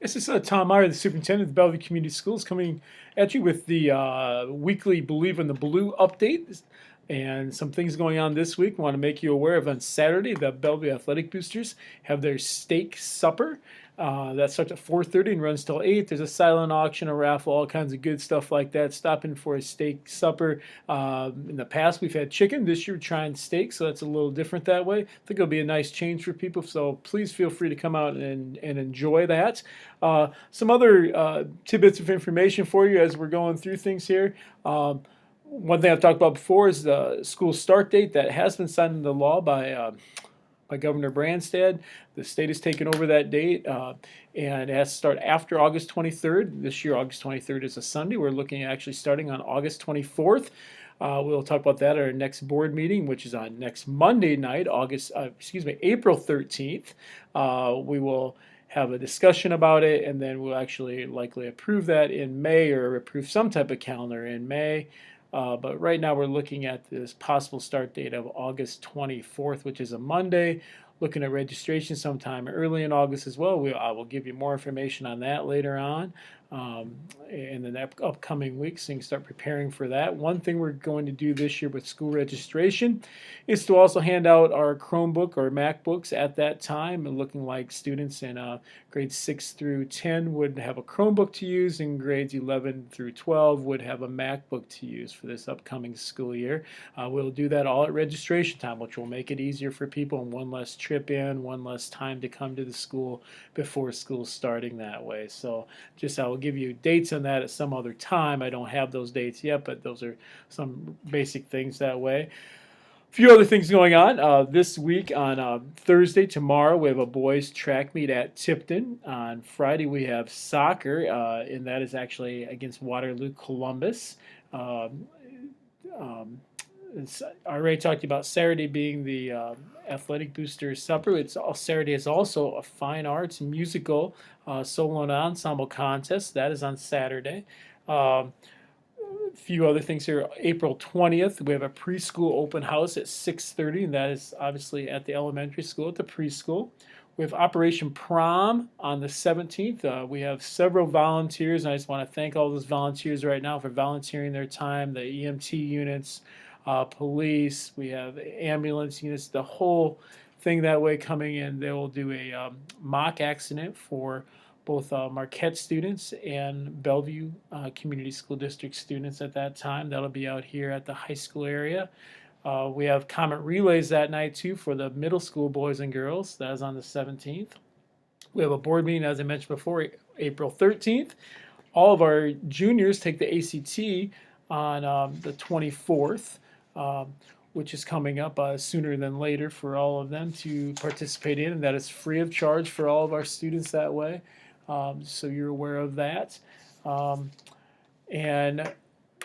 This is Tom Meyer, the superintendent of the Bellevue Community Schools, coming at you with the weekly Believe in the Blue update and some things going on this week. I want to make you aware of on Saturday, the Bellevue Athletic Boosters have their steak supper. That starts at 4:30 and runs till 8. There's a silent auction, a raffle, all kinds of good stuff like that. Stop in for a steak supper. In the past, we've had chicken. This year, we're trying steak, so that's a little different that way. I think it'll be a nice change for people, so please feel free to come out and enjoy that. Some other tidbits of information for you as we're going through things here. One thing I've talked about before is the school start date that has been signed into law by Governor Branstad. The state has taken over that date, and it has to start after August 23rd. This year, August 23rd is a Sunday. We're looking at actually starting on August 24th. We'll talk about that at our next board meeting, which is on next Monday night, April 13th. We will have a discussion about it, and then we'll actually likely approve that in May or approve some type of calendar in May. But right now we're looking at this possible start date of August 24th, which is a Monday. Looking at registration sometime early in August as well. I will give you more information on that later on in the upcoming weeks, so you can start preparing for that. One thing we're going to do this year with school registration is to also hand out our Chromebook or MacBooks at that time, and looking like students in grades 6 through 10 would have a Chromebook to use, and grades 11 through 12 would have a MacBook to use for this upcoming school year. We'll do that all at registration time, which will make it easier for people and one less trip in, one less time to come to the school before school starting that way. So just I will give you dates on that at some other time. I don't have those dates yet, but those are some basic things that way. A few other things going on this week. On Thursday, tomorrow, we have a boys track meet at Tipton. On Friday, we have soccer, and that is actually against Waterloo Columbus. I already talked about Saturday being the Athletic Boosters Supper. Saturday is also a fine arts musical solo and ensemble contest. That is on Saturday. A few other things here. April 20th, we have a preschool open house at 6:30, and that is obviously at the elementary school, at the preschool. We have Operation Prom on the 17th. We have several volunteers, and I just want to thank all those volunteers right now for volunteering their time, the EMT units, police, we have ambulance units, the whole thing that way coming in. They will do a mock accident for both Marquette students and Bellevue Community School District students at that time. That'll be out here at the high school area. We have comet relays that night too for the middle school boys and girls. That is on the 17th. We have a board meeting, as I mentioned before, April 13th. All of our juniors take the ACT on the 24th. Which is coming up sooner than later for all of them to participate in, and that is free of charge for all of our students that way. So you're aware of that. And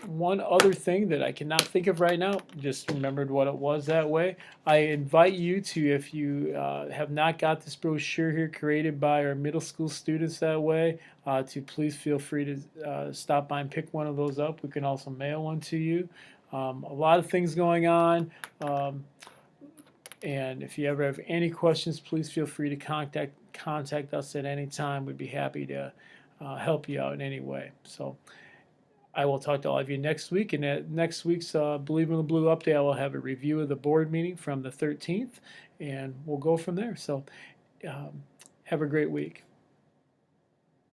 one other thing that I cannot think of right now, just remembered what it was that way. I invite you to, if you have not got this brochure here created by our middle school students that way, to please feel free to stop by and pick one of those up. We can also mail one to you. A lot of things going on, and if you ever have any questions, please feel free to contact us at any time. We'd be happy to help you out in any way. So I will talk to all of you next week, and at next week's Believe in the Blue update, I will have a review of the board meeting from the 13th, and we'll go from there. So have a great week.